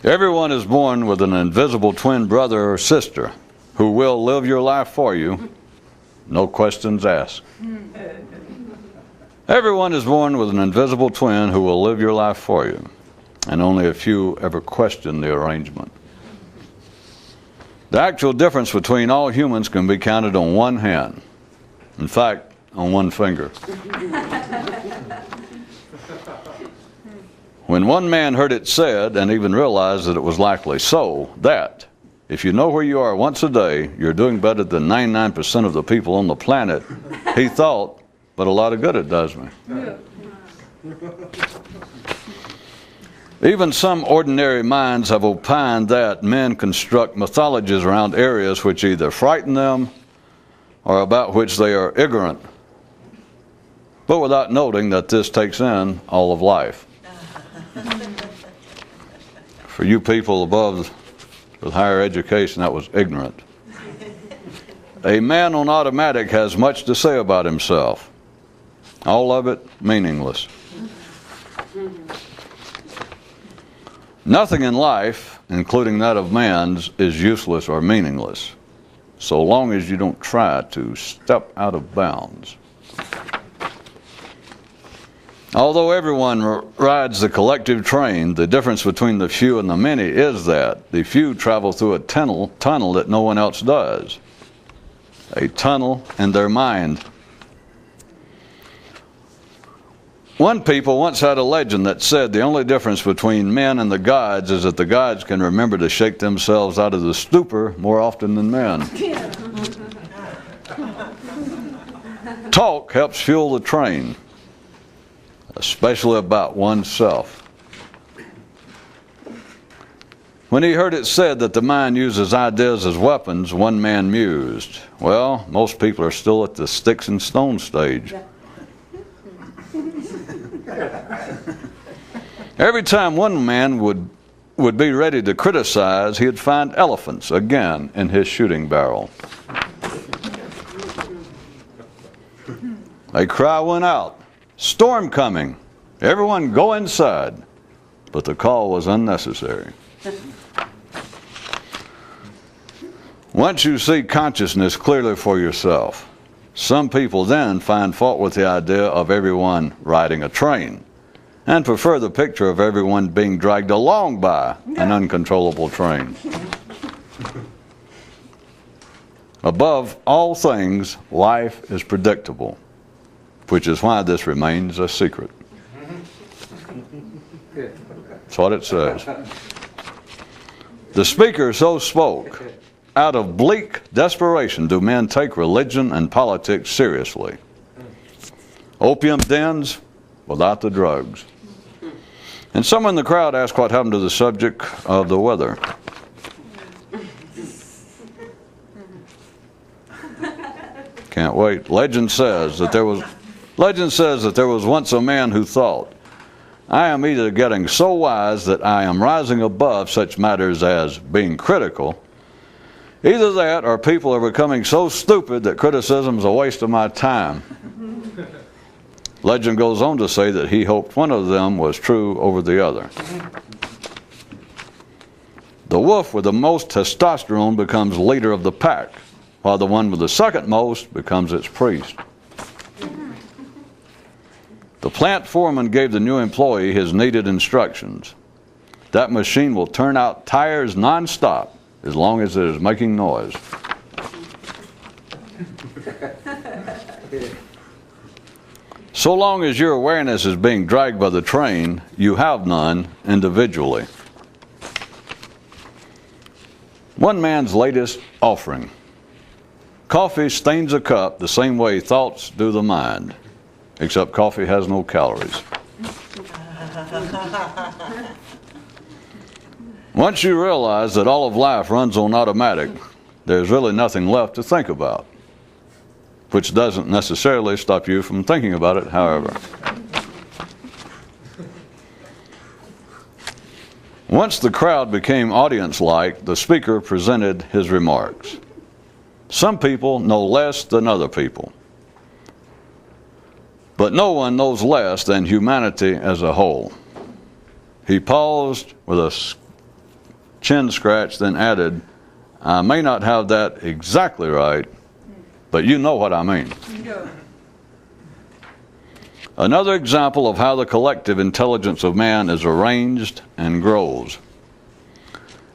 Everyone is born with an invisible twin brother or sister who will live your life for you, no questions asked. Everyone is born with an invisible twin who will live your life for you, and only a few ever question the arrangement. The actual difference between all humans can be counted on one hand. In fact, on one finger. When one man heard it said, and even realized that it was likely so, that if you know where you are once a day, you're doing better than 99% of the people on the planet, he thought, but a lot of good it does me. Even some ordinary minds have opined that men construct mythologies around areas which either frighten them or about which they are ignorant, but without noting that this takes in all of life. For you people above with higher education, that was ignorant. A man on automatic has much to say about himself. All of it meaningless. Nothing in life, including that of man's, is useless or meaningless, so long as you don't try to step out of bounds. Although everyone rides the collective train, the difference between the few and the many is that the few travel through a tunnel that no one else does. A tunnel in their mind. One people once had a legend that said the only difference between men and the gods is that the gods can remember to shake themselves out of the stupor more often than men. Talk helps fuel the train, especially about oneself. When he heard it said that the mind uses ideas as weapons, one man mused, well, most people are still at the sticks and stones stage. Every time one man would be ready to criticize, he'd find elephants again in his shooting barrel. A cry went out, "Storm coming! Everyone go inside!" But the call was unnecessary. Once you see consciousness clearly for yourself, some people then find fault with the idea of everyone riding a train, and prefer the picture of everyone being dragged along by an uncontrollable train. Above all things, life is predictable, which is why this remains a secret. That's what it says. The speaker so spoke. Out of bleak desperation do men take religion and politics seriously. Opium dens without the drugs. And someone in the crowd asked what happened to the subject of the weather. Can't wait. Legend says that there was once a man who thought, I am either getting so wise that I am rising above such matters as being critical, either that or people are becoming so stupid that criticism is a waste of my time. Legend goes on to say that he hoped one of them was true over the other. The wolf with the most testosterone becomes leader of the pack, while the one with the second most becomes its priest. The plant foreman gave the new employee his needed instructions. That machine will turn out tires nonstop as long as it is making noise. So long as your awareness is being dragged by the train, you have none individually. One man's latest offering. Coffee stains a cup the same way thoughts do the mind, except coffee has no calories. Once you realize that all of life runs on automatic, there's really nothing left to think about, which doesn't necessarily stop you from thinking about it, however. Once the crowd became audience-like, the speaker presented his remarks. Some people know less than other people. but no one knows less than humanity as a whole. He paused with a chin scratch, then added, I may not have that exactly right, but you know what I mean. Yeah. Another example of how the collective intelligence of man is arranged and grows.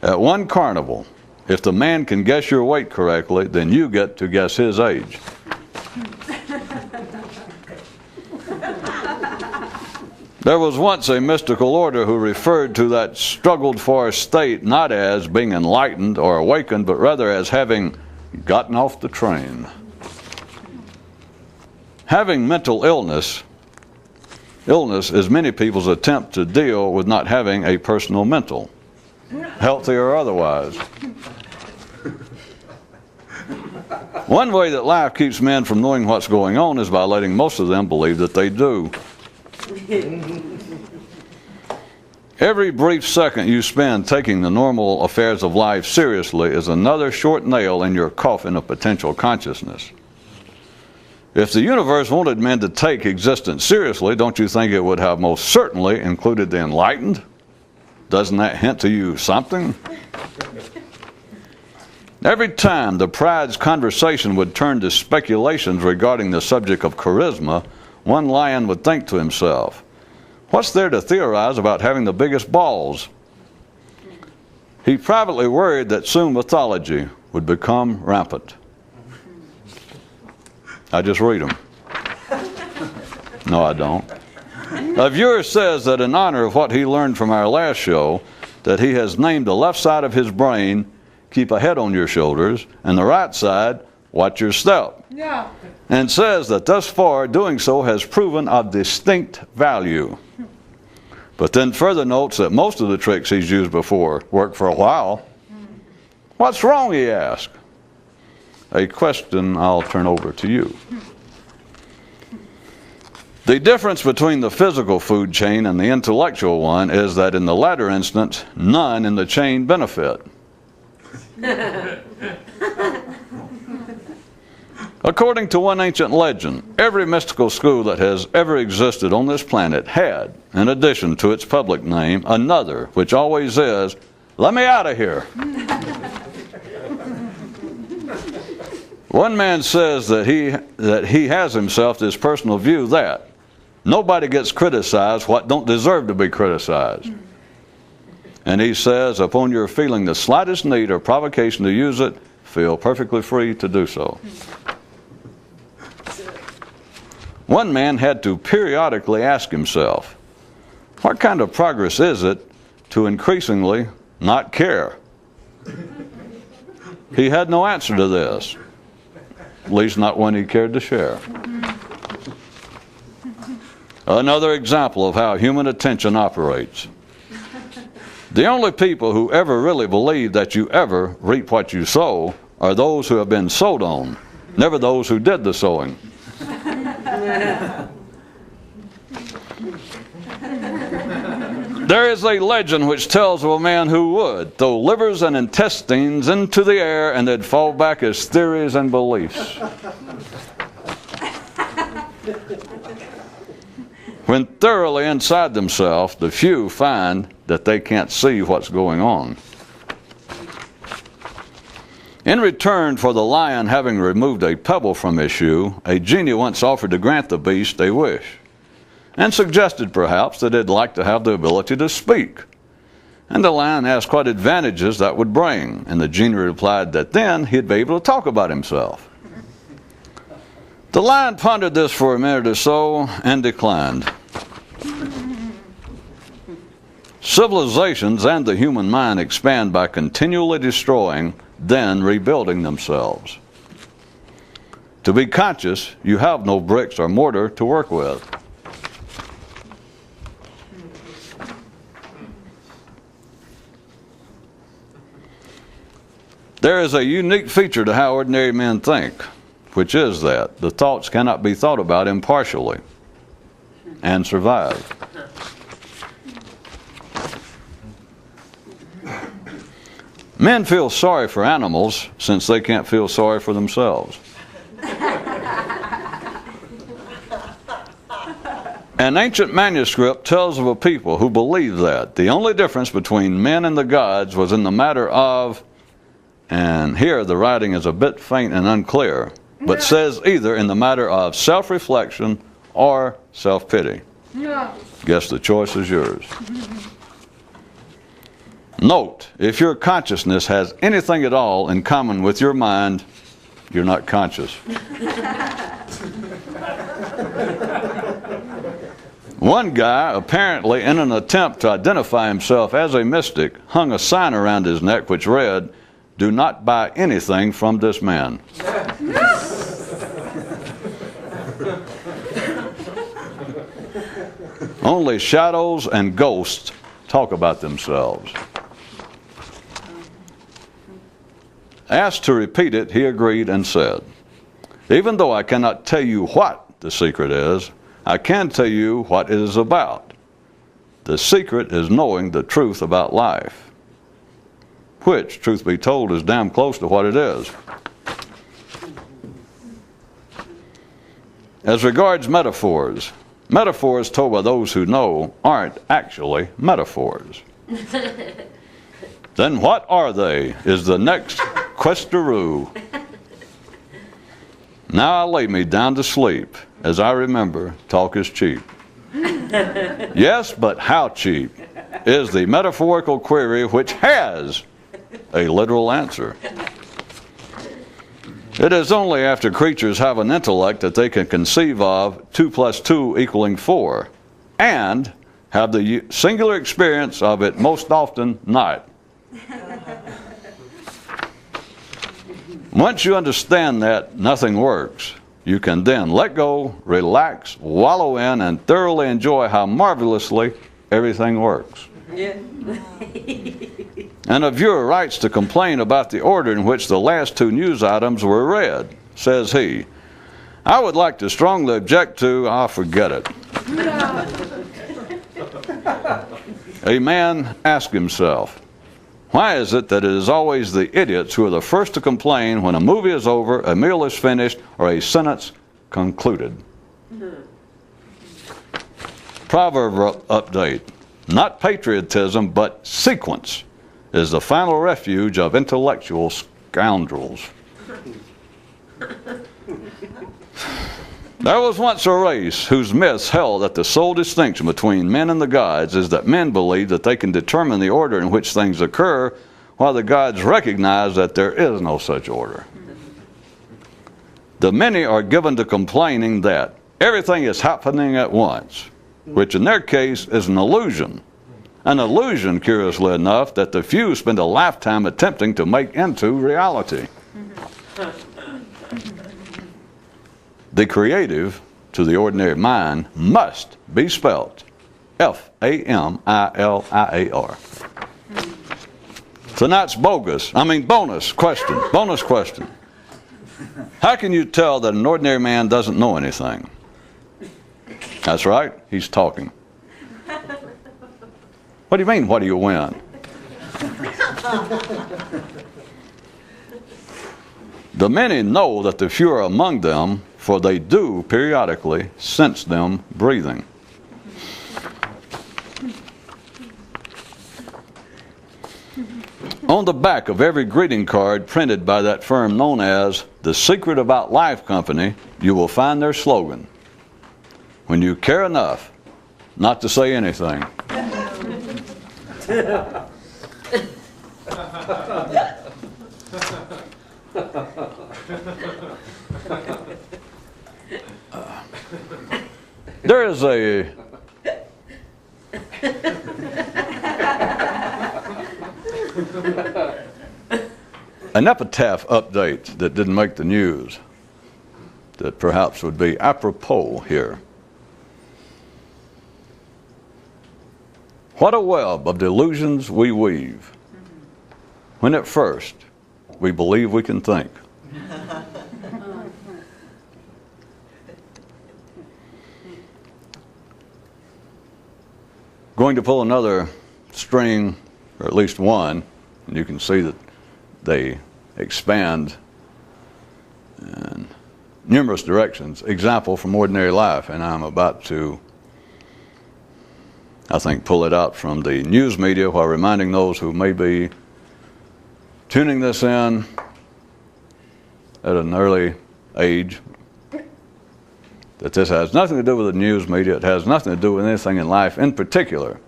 At one carnival, if the man can guess your weight correctly, then you get to guess his age. There was once a mystical order who referred to that struggled for state not as being enlightened or awakened, but rather as having gotten off the train. Having mental illness is many people's attempt to deal with not having a personal mental, healthy or otherwise. One way that life keeps men from knowing what's going on is by letting most of them believe that they do. Every brief second you spend taking the normal affairs of life seriously is another short nail in your coffin of potential consciousness. If the universe wanted men to take existence seriously, don't you think it would have most certainly included the enlightened? Doesn't that hint to you something? Every time the pride's conversation would turn to speculations regarding the subject of charisma, one lion would think to himself, what's there to theorize about having the biggest balls? He privately worried that soon mythology would become rampant. I just read them. No, I don't. A viewer says that in honor of what he learned from our last show, that he has named the left side of his brain, keep a head on your shoulders, and the right side, watch your step. Yeah. And says that thus far doing so has proven of distinct value. But then further notes that most of the tricks he's used before worked for a while. What's wrong, he asked. A question I'll turn over to you. The difference between the physical food chain and the intellectual one is that in the latter instance, none in the chain benefit. According to one ancient legend, every mystical school that has ever existed on this planet had, in addition to its public name, another, which always is, let me out of here. One man says that he has himself this personal view that nobody gets criticized what don't deserve to be criticized. And he says, upon your feeling the slightest need or provocation to use it, feel perfectly free to do so. One man had to periodically ask himself, what kind of progress is it to increasingly not care? He had no answer to this, at least not when he cared to share. Another example of how human attention operates. The only people who ever really believe that you ever reap what you sow are those who have been sowed on, never those who did the sowing. There is a legend which tells of a man who would throw livers and intestines into the air and they'd fall back as theories and beliefs. When thoroughly inside themselves, the few find that they can't see what's going on. In return for the lion having removed a pebble from his shoe, a genie once offered to grant the beast a wish, and suggested perhaps that it'd like to have the ability to speak. And the lion asked what advantages that would bring, and the genie replied that then he'd be able to talk about himself. The lion pondered this for a minute or so and declined. Civilizations and the human mind expand by continually destroying, then rebuilding themselves. To be conscious, you have no bricks or mortar to work with. There is a unique feature to how ordinary men think, which is that the thoughts cannot be thought about impartially and survive. Men feel sorry for animals since they can't feel sorry for themselves. An ancient manuscript tells of a people who believed that the only difference between men and the gods was in the matter of, and here the writing is a bit faint and unclear, but says either in the matter of self-reflection or self-pity. Guess the choice is yours. Note, if your consciousness has anything at all in common with your mind, you're not conscious. One guy, apparently in an attempt to identify himself as a mystic, hung a sign around his neck which read, "Do not buy anything from this man." Only shadows and ghosts talk about themselves. Asked to repeat it, he agreed and said, "Even though I cannot tell you what the secret is, I can tell you what it is about. The secret is knowing the truth about life." Which, truth be told, is damn close to what it is. As regards metaphors, metaphors told by those who know aren't actually metaphors. Then what are they, is the next questaroo. Now I lay me down to sleep. As I remember, talk is cheap. Yes, but how cheap is the metaphorical query which has a literal answer. It is only after creatures have an intellect that they can conceive of 2 + 2 = 4, and have the singular experience of it most often not. Once you understand that nothing works, you can then let go, relax, wallow in, and thoroughly enjoy how marvelously everything works. Yeah. And a viewer writes to complain about the order in which the last 2 news items were read. Says he, "I would like to strongly object to," forget it. A man asked himself, why is it that it is always the idiots who are the first to complain when a movie is over, a meal is finished, or a sentence concluded? Proverb update. Not patriotism, but sequence is the final refuge of intellectual scoundrels. There was once a race whose myths held that the sole distinction between men and the gods is that men believe that they can determine the order in which things occur, while the gods recognize that there is no such order. The many are given to complaining that everything is happening at once, which in their case is an illusion. An illusion, curiously enough, that the few spend a lifetime attempting to make into reality. The creative, to the ordinary mind, must be spelt F-A-M-I-L-I-A-R. Tonight's bonus question. How can you tell that an ordinary man doesn't know anything? That's right, he's talking. What do you mean, what do you win? The many know that the few are among them, for they do periodically sense them breathing. On the back of every greeting card printed by that firm known as the Secret About Life Company, you will find their slogan, "When you care enough not to say anything." There is an epitaph update that didn't make the news that perhaps would be apropos here. What a web of delusions we weave when at first we believe we can think. Going to pull another string, or at least one, and you can see that they expand in numerous directions. Example from ordinary life, and I'm about to I think, pull it out from the news media while reminding those who may be tuning this in at an early age that this has nothing to do with the news media. It has nothing to do with anything in life in particular,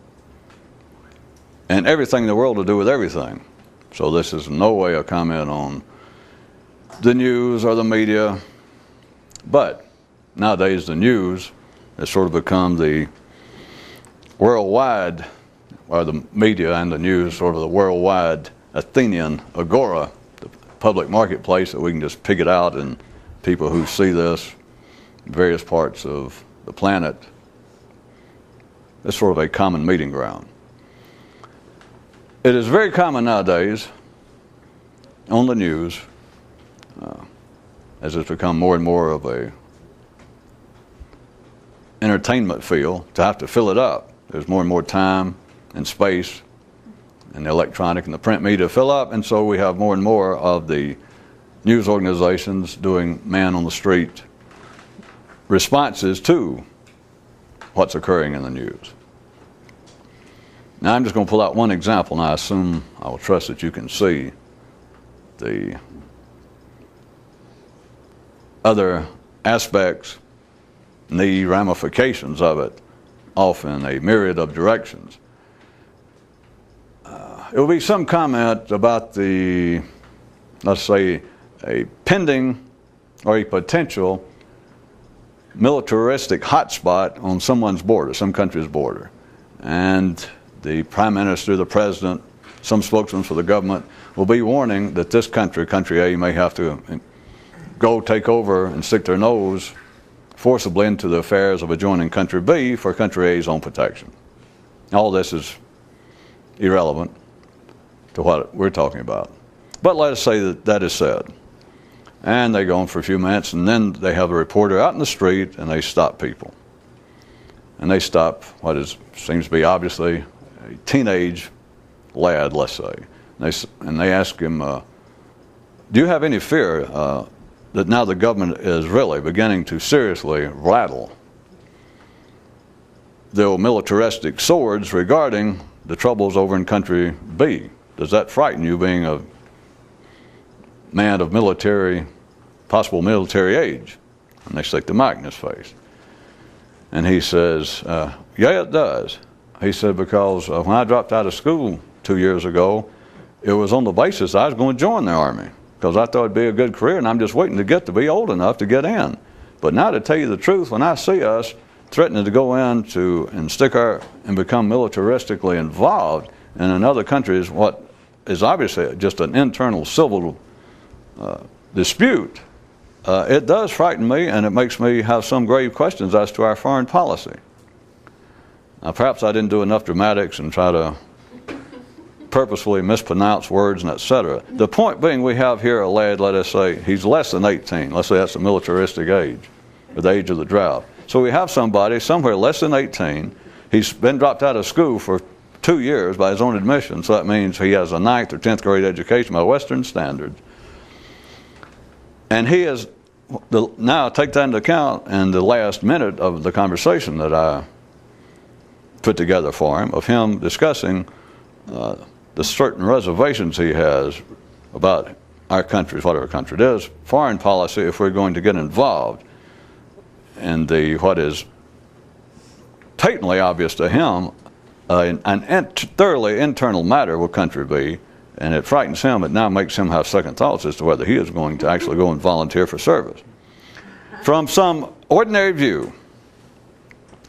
and everything in the world to do with everything. So this is in no way a comment on the news or the media, but nowadays the news has sort of become the worldwide, or the media and the news, sort of the worldwide Athenian agora, the public marketplace that we can just pick it out, and people who see this in various parts of the planet, it's sort of a common meeting ground. It is very common nowadays on the news, as it's become more and more of a entertainment field, to have to fill it up. There's more and more time and space and the electronic and the print media to fill up, and so we have more and more of the news organizations doing man on the street responses to what's occurring in the news. Now I'm just going to pull out one example, and I assume, I will trust that you can see the other aspects and the ramifications of it off in a myriad of directions. It will be some comment about the, let's say, a pending or a potential militaristic hotspot on someone's border, some country's border. And the Prime Minister, the President, some spokesman for the government will be warning that this country, country A, may have to go take over and stick their nose forcibly into the affairs of adjoining country B for country A's own protection. All this is irrelevant to what we're talking about. But let us say that that is said. And they go on for a few minutes, and then they have a reporter out in the street, and they stop people. And they stop what seems to be obviously a teenage lad, let's say. And they ask him, do you have any fear that now the government is really beginning to seriously rattle the militaristic swords regarding the troubles over in country B? Does that frighten you, being a man of possible military age? And they stick the mic in his face. And he says, yeah, it does. He said, because when I dropped out of school 2 years ago, it was on the basis I was going to join the Army, because I thought it'd be a good career, and I'm just waiting to get to be old enough to get in. But now, to tell you the truth, when I see us threatening to go in and become militaristically involved in another country's what is obviously just an internal civil dispute, it does frighten me, and it makes me have some grave questions as to our foreign policy. Now, perhaps I didn't do enough dramatics and try to purposefully mispronounce words and etc. The point being, we have here a lad, let us say, he's less than 18. Let's say that's the militaristic age, or the age of the drought. So we have somebody somewhere less than 18. He's been dropped out of school for 2 years by his own admission, so that means he has a 9th or 10th grade education by Western standards. And he is, now take that into account in the last minute of the conversation that I put together for him, of him discussing the certain reservations he has about our country's, whatever country it is, foreign policy, if we're going to get involved in what is patently obvious to him, an thoroughly internal matter with country B, and it frightens him. It now makes him have second thoughts as to whether he is going to actually go and volunteer for service. From some ordinary view,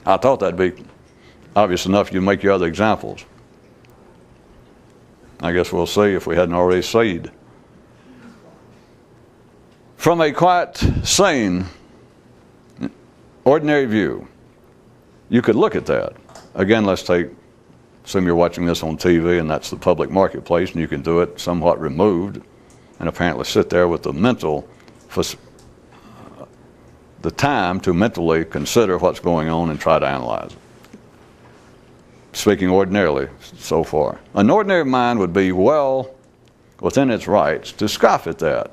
I thought that'd be obvious enough. You make your other examples. I guess we'll see if we hadn't already said. From a quite sane, ordinary view, you could look at that. Again, assume you're watching this on TV, and that's the public marketplace, and you can do it somewhat removed, and apparently sit there with the time to mentally consider what's going on and try to analyze it. Speaking ordinarily so far. An ordinary mind would be well within its rights to scoff at that.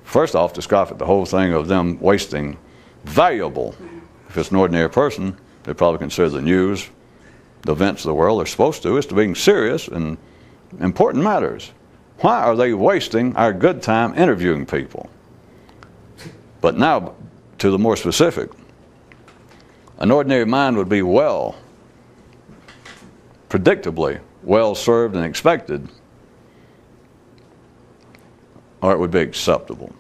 First off, to scoff at the whole thing of them wasting valuable, if it's an ordinary person, they probably consider the news, the events of the world they're supposed to, is to being serious and important matters. Why are they wasting our good time interviewing people? But now, to the more specific, an ordinary mind would be predictably well served and expected, or it would be acceptable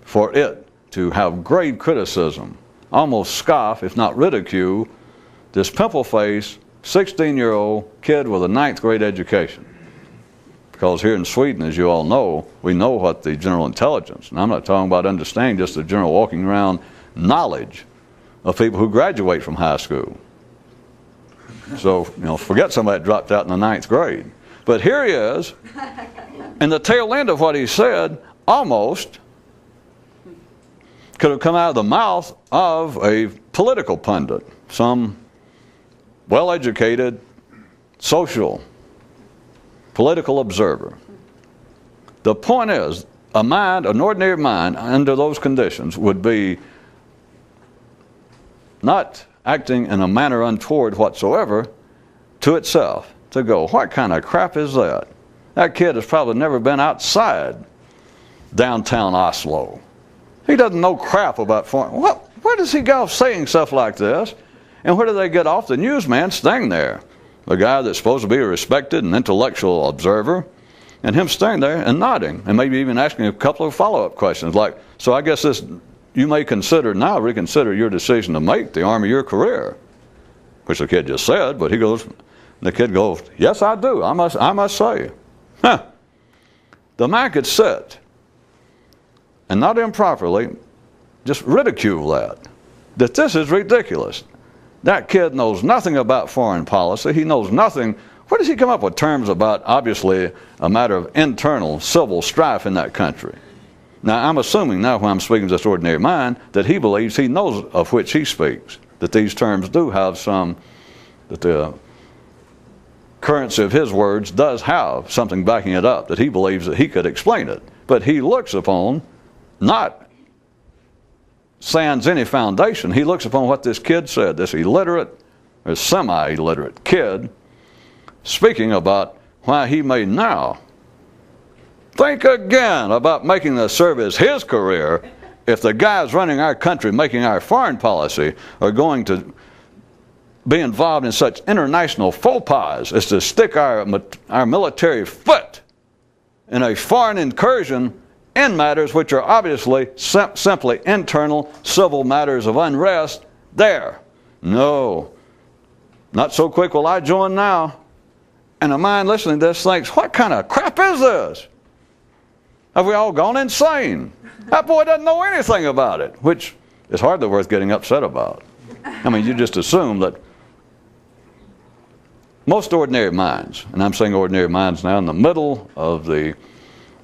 for it to have grave criticism, almost scoff, if not ridicule, this pimple-faced 16-year-old kid with a 9th grade education. Because here in Sweden, as you all know, we know what the general intelligence, and I'm not talking about understanding, just the general walking around knowledge of people who graduate from high school. So, forget somebody that dropped out in the 9th grade. But here he is, and the tail end of what he said almost could have come out of the mouth of a political pundit, some well-educated, social, political observer. The point is, an ordinary mind, under those conditions, would be not acting in a manner untoward whatsoever to itself, to go, what kind of crap is that? That kid has probably never been outside downtown Oslo. He doesn't know crap about foreign. Where does he go saying stuff like this? And where do they get off? The newsman staying there, the guy that's supposed to be a respected and intellectual observer, and him staying there and nodding, and maybe even asking a couple of follow-up questions like, so I guess you may reconsider your decision to make the army your career, which the kid just said, but the kid goes, yes, I do, I must say. The man could sit and not improperly just ridicule that this is ridiculous. That kid knows nothing about foreign policy. He knows nothing. Where does he come up with terms about, obviously, a matter of internal civil strife in that country? Now, I'm assuming now when I'm speaking to this ordinary mind that he believes he knows of which he speaks, that these terms do have that the currency of his words does have something backing it up, that he believes that he could explain it. But he looks upon, not sans any foundation, he looks upon what this kid said, this illiterate or semi-illiterate kid, speaking about why he may now think again about making the service his career if the guys running our country, making our foreign policy, are going to be involved in such international faux pas as to stick our military foot in a foreign incursion in matters which are obviously simply internal civil matters of unrest there. No, not so quick will I join now. And a mind listening to this thinks, what kind of crap is this? Have we all gone insane? That boy doesn't know anything about it, which is hardly worth getting upset about. I mean, you just assume that most ordinary minds, and I'm saying ordinary minds now, in the middle of the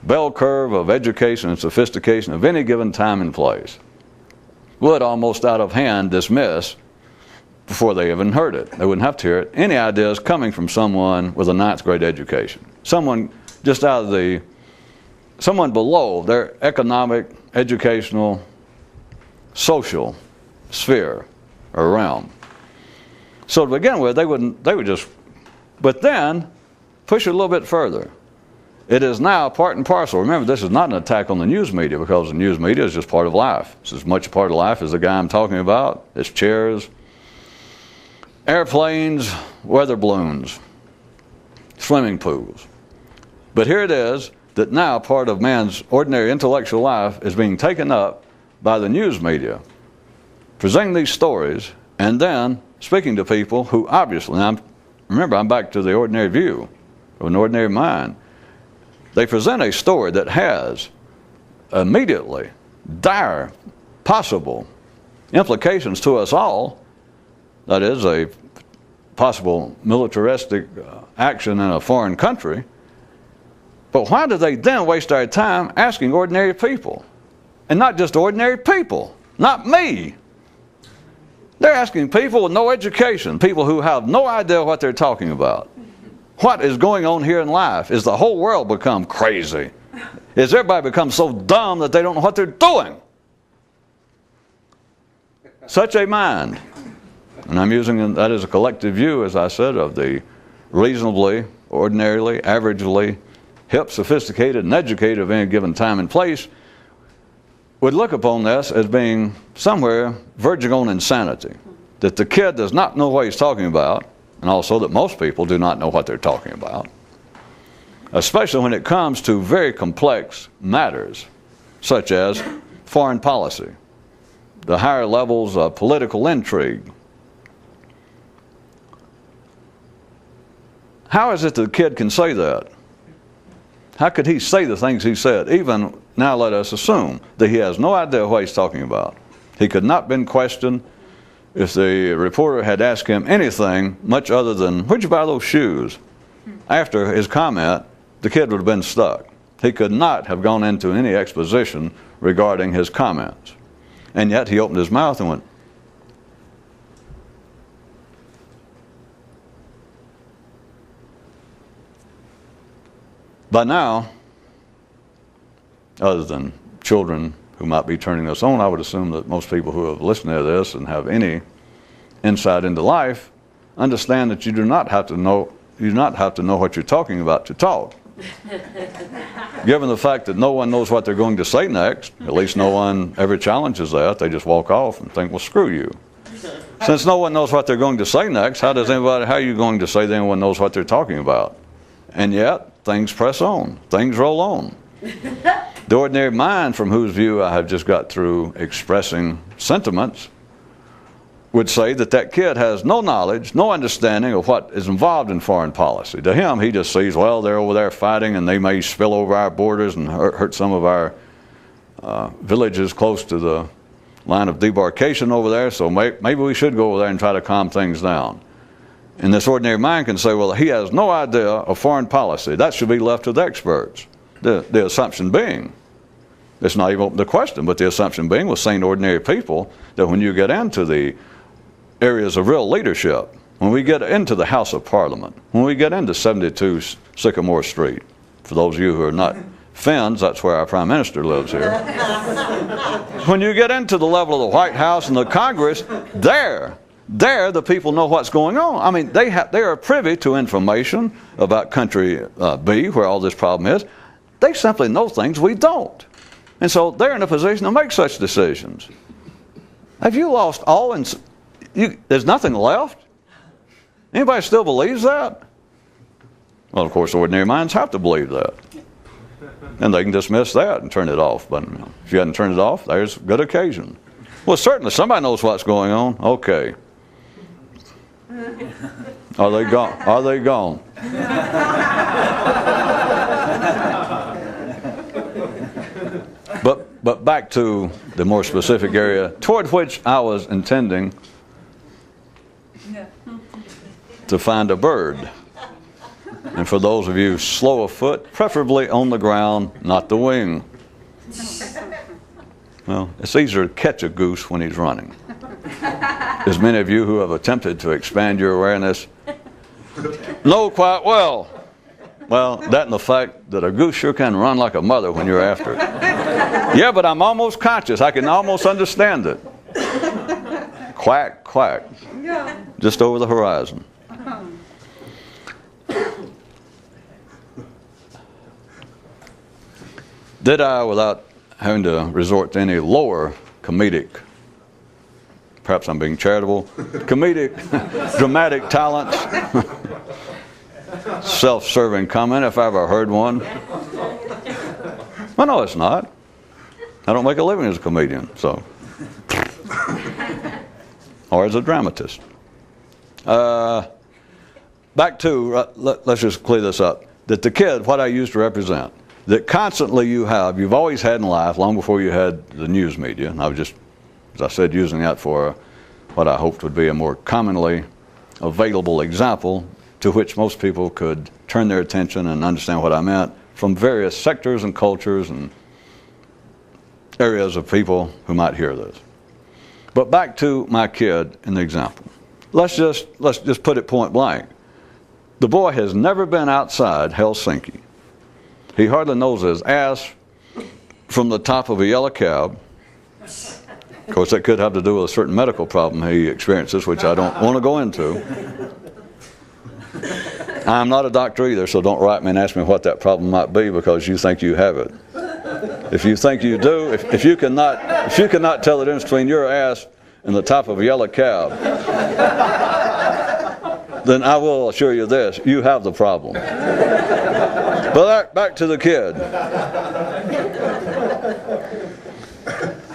bell curve of education and sophistication of any given time and place, would almost out of hand dismiss, before they even heard it, they wouldn't have to hear it, any ideas coming from someone with a 9th grade education. Someone just someone below their economic, educational, social sphere or realm. So to begin with, they would just, but then push it a little bit further. It is now part and parcel. Remember, this is not an attack on the news media, because the news media is just part of life. It's as much a part of life as the guy I'm talking about. It's chairs, airplanes, weather balloons, swimming pools. But here it is that now part of man's ordinary intellectual life is being taken up by the news media, presenting these stories and then speaking to people who obviously, now remember, I'm back to the ordinary view of an ordinary mind. They present a story that has immediately dire possible implications to us all. That is, a possible militaristic action in a foreign country. But why do they then waste our time asking ordinary people? And not just ordinary people, not me. They're asking people with no education, people who have no idea what they're talking about. What is going on here in life? Is the whole world become crazy? Is everybody become so dumb that they don't know what they're doing? Such a mind And I'm using that as a collective view, as I said, of the reasonably, ordinarily, averagely hip, sophisticated, and educated of any given time and place, would look upon this as being somewhere verging on insanity. That the kid does not know what he's talking about, and also that most people do not know what they're talking about, especially when it comes to very complex matters, such as foreign policy, the higher levels of political intrigue. How is it that the kid can say that? How could he say the things he said? Even now, let us assume that he has no idea what he's talking about. He could not have been questioned if the reporter had asked him anything much other than, where'd you buy those shoes? After his comment, the kid would have been stuck. He could not have gone into any exposition regarding his comments. And yet he opened his mouth and went, by now, other than children who might be turning this on, I would assume that most people who have listened to this and have any insight into life understand that you do not have to know what you're talking about to talk. Given the fact that no one knows what they're going to say next, at least no one ever challenges that, they just walk off and think, well, screw you. Since no one knows what they're going to say next, how are you going to say that anyone knows what they're talking about? And yet, things press on, things roll on. The ordinary mind, from whose view I have just got through expressing sentiments, would say that that kid has no knowledge, no understanding of what is involved in foreign policy. To him, he just sees, well, they're over there fighting and they may spill over our borders and hurt some of our villages close to the line of demarcation over there, so maybe we should go over there and try to calm things down. And this ordinary mind can say, well, he has no idea of foreign policy. That should be left to the experts. The assumption being, it's not even the question, but the assumption being with sane ordinary people, that when you get into the areas of real leadership, when we get into the House of Parliament, when we get into 72 Sycamore Street, for those of you who are not Finns, that's where our Prime Minister lives here. When you get into the level of the White House and the Congress, there the people know what's going on. I mean, they are privy to information about country B, where all this problem is. They simply know things we don't. And so they're in a position to make such decisions. Have you lost all? There's nothing left? Anybody still believes that? Well, of course, ordinary minds have to believe that. And they can dismiss that and turn it off. But if you hadn't turned it off, there's good occasion. Well, certainly somebody knows what's going on. Okay. Are they gone? Are they gone? But back to the more specific area toward which I was intending to find a bird. And for those of you slow of foot, preferably on the ground, not the wing. Well, it's easier to catch a goose when he's running. As many of you who have attempted to expand your awareness know quite well. Well, that and the fact that a goose sure can run like a mother when you're after it. Yeah, but I'm almost conscious. I can almost understand it. Quack, quack. Just over the horizon. Did I, without having to resort to any lower comedic, perhaps I'm being charitable, comedic, dramatic talents, self-serving comment, if I ever heard one? Well, no, it's not. I don't make a living as a comedian, so. Or as a dramatist. Back to, let's just clear this up, that the kid, what I used to represent, that constantly you've always had in life, long before you had the news media, and I was just, as I said, using that for what I hoped would be a more commonly available example to which most people could turn their attention and understand what I meant from various sectors and cultures and areas of people who might hear this. But back to my kid in the example. Let's just put it point blank. The boy has never been outside Helsinki. He hardly knows his ass from the top of a yellow cab. Of course, that could have to do with a certain medical problem he experiences, which I don't want to go into. I'm not a doctor either, so don't write me and ask me what that problem might be because you think you have it. If you think you do, if you cannot tell the difference between your ass and the top of a yellow cab, then I will assure you this: you have the problem. But back to the kid.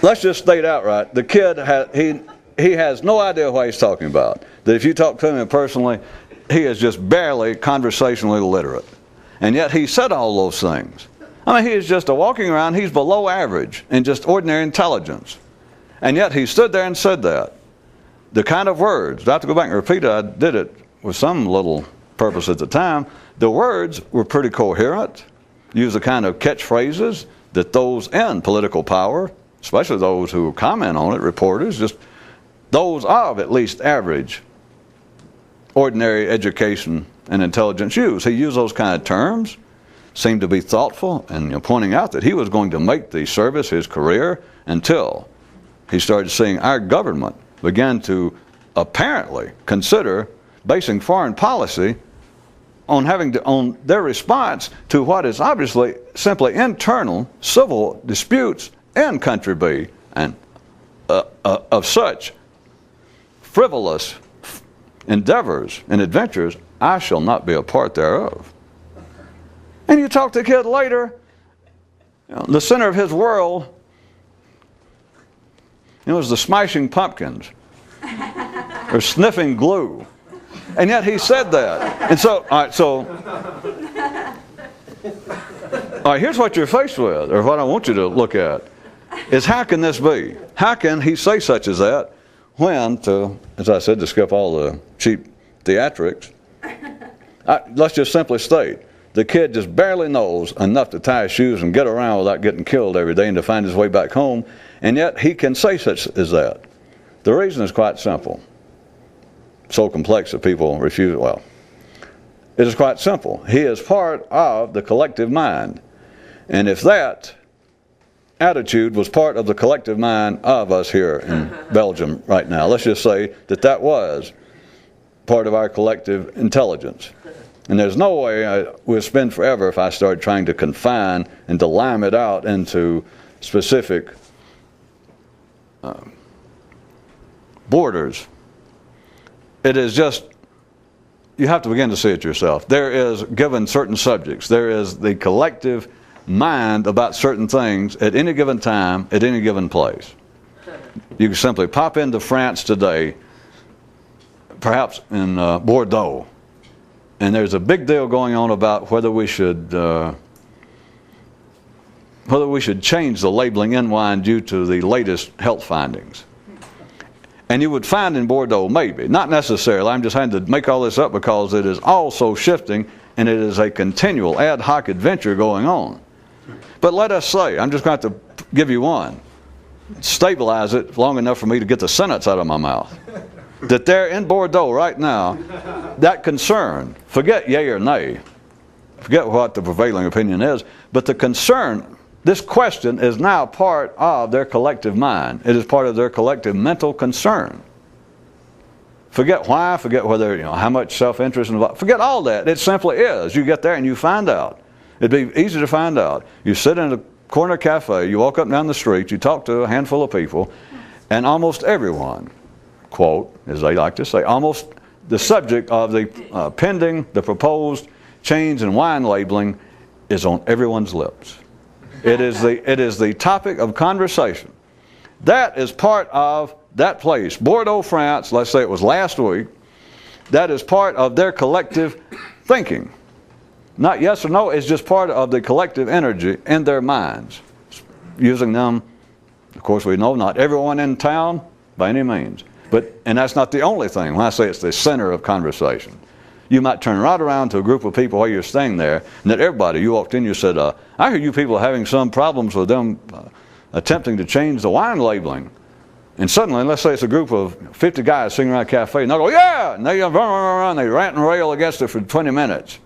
Let's just state outright: the kid he has no idea what he's talking about. That if you talk to him personally, he is just barely conversationally literate, and yet he said all those things. I mean, he is just walking around. He's below average in just ordinary intelligence, and yet he stood there and said that. The kind of words, I have to go back and repeat it. I did it with some little purpose at the time. The words were pretty coherent. Used the kind of catchphrases that those in political power, especially those who comment on it, reporters, just those of at least average, ordinary education and intelligence use. He used those kind of terms, seemed to be thoughtful, and pointing out that he was going to make the service his career until he started seeing our government began to apparently consider basing foreign policy on their response to what is obviously simply internal civil disputes in country B, and of such frivolous endeavors and adventures I shall not be a part thereof. And you talk to the kid later, the center of his world, it was the Smashing Pumpkins or sniffing glue. And yet he said that. And so, all right, here's what you're faced with, or what I want you to look at, is how can this be? How can he say such as that when, as I said, to skip all the cheap theatrics, let's just simply state, the kid just barely knows enough to tie his shoes and get around without getting killed every day and to find his way back home, and yet he can say such as that. The reason is quite simple. So complex that people refuse. Well, it is quite simple. He is part of the collective mind. And if that attitude was part of the collective mind of us here in Belgium right now, let's just say that was part of our collective intelligence. And there's no way we'll spend forever if I start trying to confine and to lime it out into specific borders. It is just, you have to begin to see it yourself. There is, given certain subjects, there is the collective mind about certain things at any given time, at any given place. You can simply pop into France today, perhaps in Bordeaux, and there's a big deal going on about whether we should change the labeling in wine due to the latest health findings. And you would find in Bordeaux, maybe, not necessarily, I'm just having to make all this up because it is also shifting and it is a continual ad hoc adventure going on. But let us say, I'm just going to have to give you one, stabilize it long enough for me to get the sentence out of my mouth. That there in Bordeaux right now, that concern, forget yay or nay, forget what the prevailing opinion is, but the concern, this question is now part of their collective mind. It is part of their collective mental concern. Forget why, forget whether, how much self-interest involved, forget all that. It simply is. You get there and you find out. It'd be easy to find out. You sit in a corner cafe, you walk up and down the street, you talk to a handful of people, and almost everyone, quote, as they like to say, almost the subject of the the proposed change in wine labeling is on everyone's lips. It is the topic of conversation. That is part of that place. Bordeaux, France, let's say it was last week, that is part of their collective thinking. Not yes or no, it's just part of the collective energy in their minds. Using them, of course we know not everyone in town by any means. And that's not the only thing. When I say it's the center of conversation. You might turn right around to a group of people while you're staying there, and that everybody, you walked in, you said, I hear you people are having some problems with them attempting to change the wine labeling. And suddenly, let's say it's a group of 50 guys sitting around a cafe, and they'll go, yeah! And they run, they rant and rail against it for 20 minutes.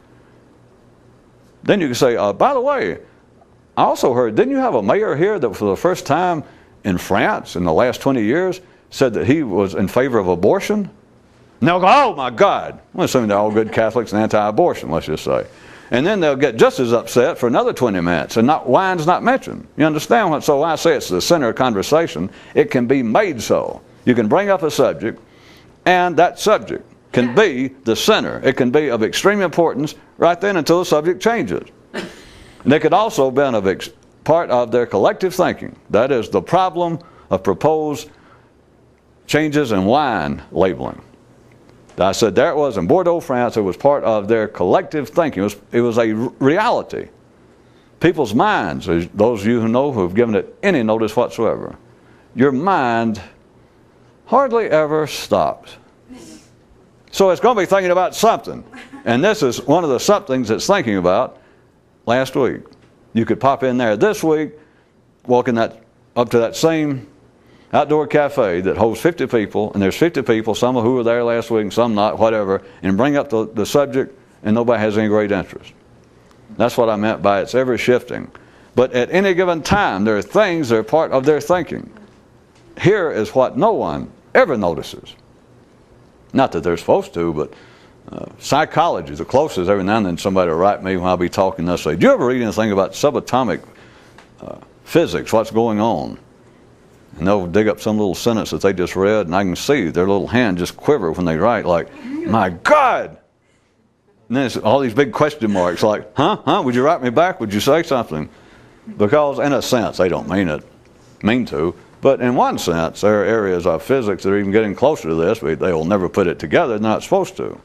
Then you can say, by the way, I also heard, didn't you have a mayor here that for the first time in France in the last 20 years said that he was in favor of abortion, and they'll go, oh my God. Well, assuming they're all good Catholics and anti-abortion, let's just say. And then they'll get just as upset for another 20 minutes, and wine's not mentioned. You understand what? So I say it's the center of conversation. It can be made so. You can bring up a subject, and that subject can be the center. It can be of extreme importance right then until the subject changes. And it could also be part of their collective thinking. That is the problem of proposed changes in wine labeling. I said there it was in Bordeaux, France. It was part of their collective thinking. It was a reality. People's minds, those of you who know who have given it any notice whatsoever, your mind hardly ever stops. So it's going to be thinking about something. And this is one of the somethings it's thinking about last week. You could pop in there this week, walking up to that same outdoor cafe that holds 50 people, and there's 50 people, some who were there last week and some not, whatever, and bring up the subject, and nobody has any great interest. That's what I meant by it's ever shifting. But at any given time, there are things that are part of their thinking. Here is what no one ever notices. Not that they're supposed to, but psychology, the closest. Every now and then somebody will write me when I'll be talking, they'll say, do you ever read anything about subatomic physics, what's going on? And they'll dig up some little sentence that they just read, and I can see their little hand just quiver when they write, like, my God! And then it's all these big question marks, like, huh? Would you write me back? Would you say something? Because in a sense, they don't mean to. But in one sense, there are areas of physics that are even getting closer to this, but they will never put it together. They're not supposed to.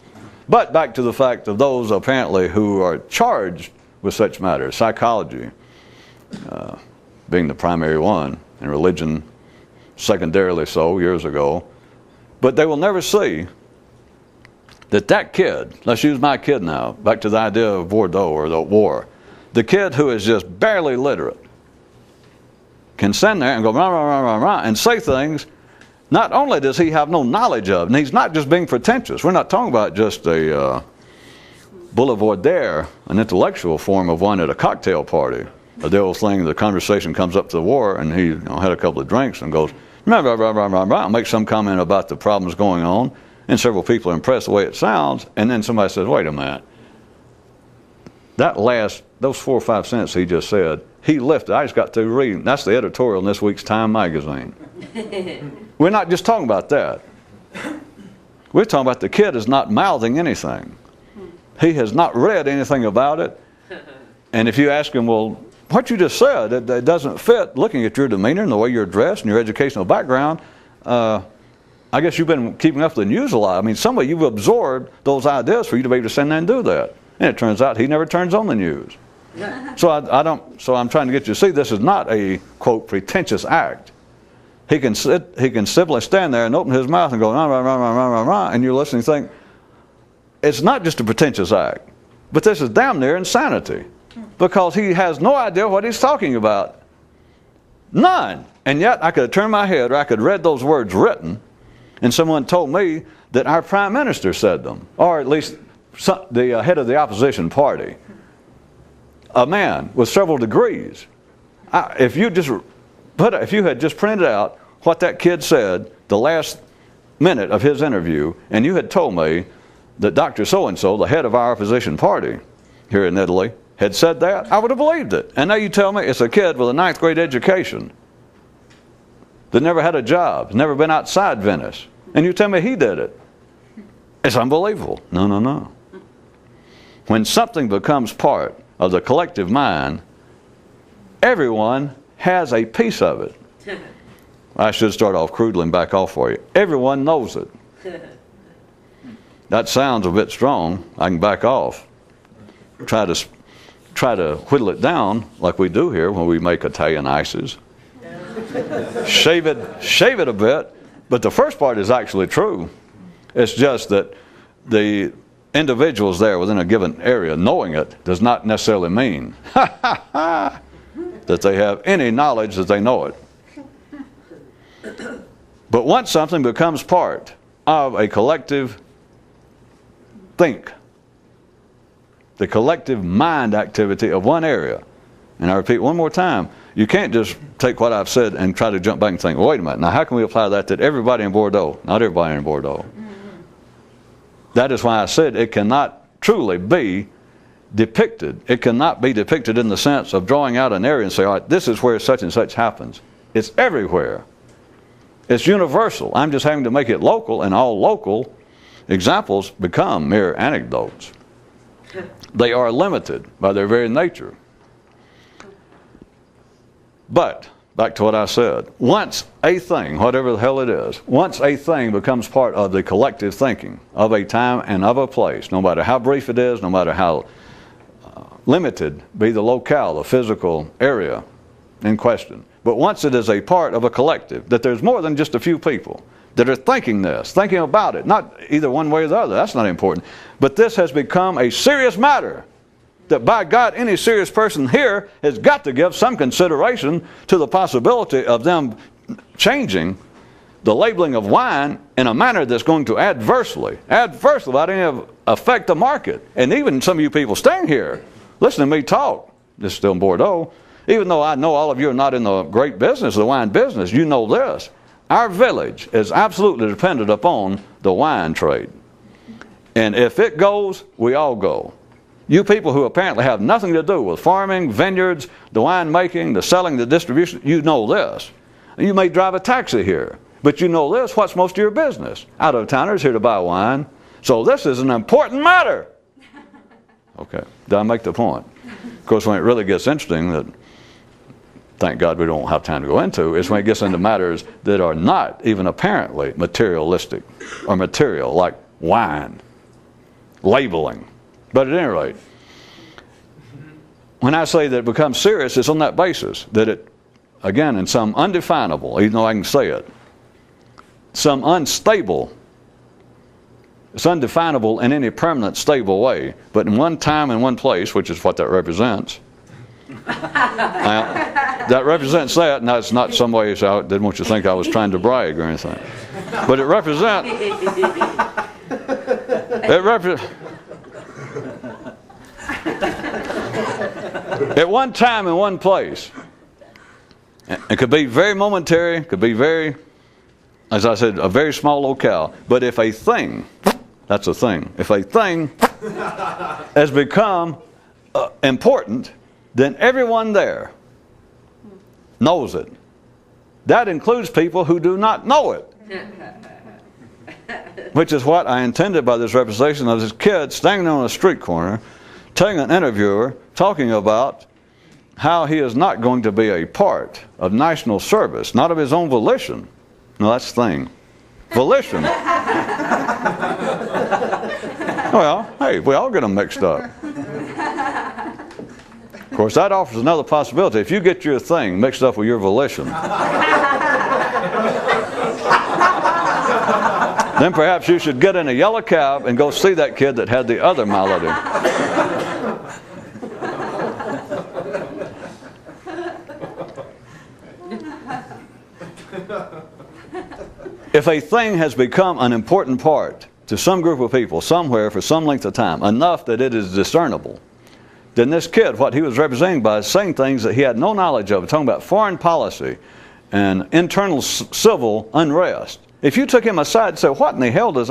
But back to the fact of those apparently who are charged with such matters, psychology being the primary one, and religion secondarily so years ago. But they will never see that kid, let's use my kid now, back to the idea of Bordeaux or the war, the kid who is just barely literate can stand there and go rah, rah, rah, rah, rah, and say things not only does he have no knowledge of, and he's not just being pretentious. We're not talking about just a boulevardier, an intellectual form of one at a cocktail party. The old thing, the conversation comes up to the war, and he had a couple of drinks and goes, rah, rah, rah, rah, rah, rah, and makes some comment about the problems going on, and several people are impressed the way it sounds, and then somebody says, wait a minute. Those 4 or 5 sentences he just said, he lifted. I just got through reading. That's the editorial in this week's Time magazine. We're not just talking about that. We're talking about the kid is not mouthing anything. He has not read anything about it. And if you ask him, well, what you just said, it doesn't fit looking at your demeanor and the way you're dressed and your educational background. I guess you've been keeping up with the news a lot. I mean, some of you've absorbed those ideas for you to be able to stand there and do that. And it turns out he never turns on the news. So I'm trying to get you to see this is not a, quote, pretentious act. He can simply stand there and open his mouth and go, rah, rah, rah, rah, rah, rah, rah, and you're listening and think, it's not just a pretentious act, but this is damn near insanity. Because he has no idea what he's talking about. None. And yet I could have turned my head, or I could have read those words written, and someone told me that our prime minister said them, or at least the head of the opposition party. A man with several degrees. If you had just printed out what that kid said the last minute of his interview, and you had told me that Dr. So-and-so, the head of our opposition party here in Italy, had said that, I would have believed it. And now you tell me it's a kid with a 9th grade education that never had a job, never been outside Venice, and you tell me he did it. It's unbelievable. No. When something becomes part of the collective mind, everyone has a piece of it. I should start off crudely and back off for you. Everyone knows it. That sounds a bit strong. I can back off. Try to whittle it down like we do here when we make Italian ices. Shave it a bit, but the first part is actually true. It's just that the individuals there within a given area knowing it does not necessarily mean that they have any knowledge that they know it. But once something becomes part of a collective think, the collective mind activity of one area, And I repeat one more time, you can't just take what I've said and try to jump back and think, well, wait a minute, now how can we apply that to everybody in Bordeaux? Not everybody in Bordeaux. That is why I said it cannot truly be depicted. It cannot be depicted in the sense of drawing out an area and say, all right, this is where such and such happens. It's everywhere. It's universal. I'm just having to make it local, and all local examples become mere anecdotes. They are limited by their very nature. But, back to what I said, once a thing, whatever the hell it is, once a thing becomes part of the collective thinking of a time and of a place, no matter how brief it is, no matter how limited be the locale, the physical area in question, but once it is a part of a collective, that there's more than just a few people that are thinking this, thinking about it, not either one way or the other, that's not important, but this has become a serious matter. That by God, any serious person here has got to give some consideration to the possibility of them changing the labeling of wine in a manner that's going to adversely, without any affect the market. And even some of you people staying here, listen to me talk, this is still in Bordeaux, even though I know all of you are not in the great business, the wine business, you know this. Our village is absolutely dependent upon the wine trade. And if it goes, we all go. You people who apparently have nothing to do with farming, vineyards, the wine making, the selling, the distribution, you know this. You may drive a taxi here, but you know this, what's most of your business? Out-of-towners here to buy wine. So this is an important matter. Okay, did I make the point? Of course, when it really gets interesting, that thank God we don't have time to go into, is when it gets into matters that are not even apparently materialistic or material, like wine, labeling. But at any rate, when I say that it becomes serious, it's on that basis that it, again, in some undefinable, even though I can say it, some unstable, it's undefinable in any permanent, stable way, but in one time and one place, which is what that represents. Now, that represents that. Now, it's not some ways I didn't want you to think I was trying to brag or anything. But it represents... At one time and one place. It could be very momentary, it could be very, as I said, a very small locale. But if a thing, that's a thing, if a thing has become important, then everyone there knows it. That includes people who do not know it. Which is what I intended by this representation of this kid standing on a street corner, telling an interviewer, talking about how he is not going to be a part of national service, not of his own volition. No, that's the thing. Volition. Well, hey, we all get them mixed up. Of course, that offers another possibility. If you get your thing mixed up with your volition, then perhaps you should get in a yellow cab and go see that kid that had the other malady. If a thing has become an important part to some group of people somewhere for some length of time, enough that it is discernible, then this kid, what he was representing by saying things that he had no knowledge of, talking about foreign policy and internal civil unrest. If you took him aside and said, what in the hell does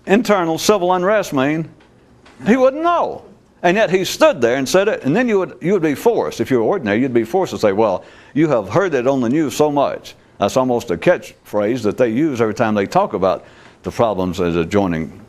internal civil unrest mean? He wouldn't know. And yet he stood there and said it, and then you would be forced, if you were ordinary, you'd be forced to say, well, you have heard it on the news so much. That's almost a catchphrase that they use every time they talk about the problems as our adjoining